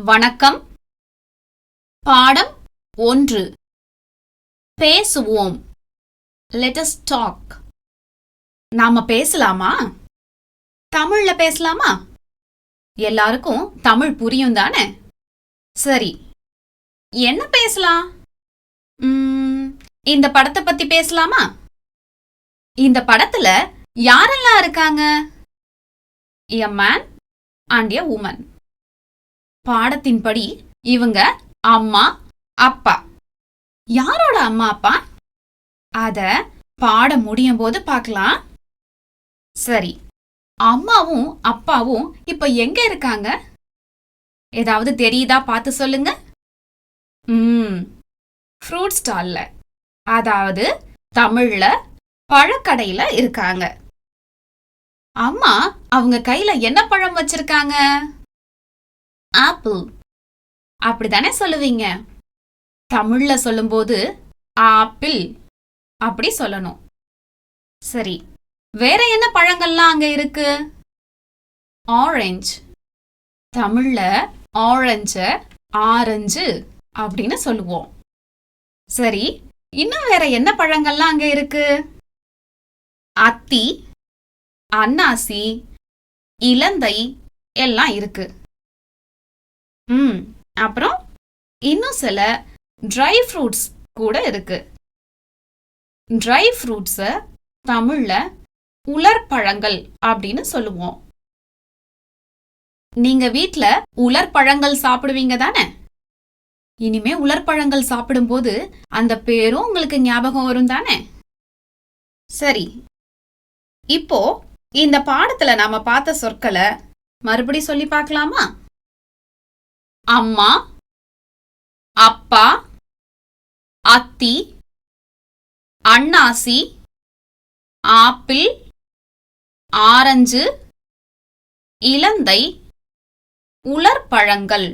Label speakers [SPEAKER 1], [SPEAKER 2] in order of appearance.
[SPEAKER 1] வணக்கம். பாடம் 1. பேசுவோம். Let us talk. நாம பேசலாமா? தமிழ்ல பேசலாமா? எல்லாருக்கும் தமிழ் புரியும் தானே? சரி, என்ன பேசலாம்? இந்த படத்தை பத்தி பேசலாமா? இந்த படத்துல யாரெல்லாம் இருக்காங்க? A man and a woman. பாடத்தின்படி இவங்க அம்மா அப்பா. யாரோட அம்மா அப்பா? அத பாடம் முடியும் போது பார்க்கலாம். சரி, அம்மாவும் அப்பாவும் இப்ப எங்க இருக்காங்க? ஏதாவது தெரியுதா? பார்த்து சொல்லுங்க. ஃப்ரூட் ஸ்டால்ல, அதாவது தமிழ்ல பழக்கடையில இருக்காங்க. அம்மா அவங்க கையில என்ன பழம் வச்சிருக்காங்க? ஆப்பிள். அப்படித்தானே சொல்லுவீங்க. தமிழ்ல சொல்லும்போது ஆப்பிள் அப்படி சொல்லணும். சரி, வேற என்ன பழங்கள்லாம் அங்க இருக்கு? ஆரஞ்சு. தமிழ்ல ஆரஞ்ச ஆரஞ்சு அப்படின்னு சொல்லுவோம். சரி, இன்னும் வேற என்ன பழங்கள்லாம் அங்க இருக்கு? அத்தி, அன்னாசி, இலந்தை எல்லாம் இருக்கு. அப்புறம் இன்னும் சில ட்ரை ஃப்ரூட்ஸ் கூட இருக்கு. ட்ரை ஃப்ரூட்ஸ தமிழ்ல உலர் பழங்கள் அப்படின்னு சொல்லுவோம். நீங்க வீட்ல உலர் பழங்கள் சாப்பிடுவீங்க தானே? இனிமே உலர் பழங்கள் சாப்பிடும்போது அந்த பேரும் உங்களுக்கு ஞாபகம் வரும் தானே? சரி, இப்போ இந்த பாடத்துல நாம பார்த்த சொற்களை மறுபடி சொல்லி பார்க்கலாமா? அம்மா, அப்பா, அத்தி, அன்னாசி, ஆப்பிள், ஆரஞ்சு, இலந்தை, உலர் பழங்கள்.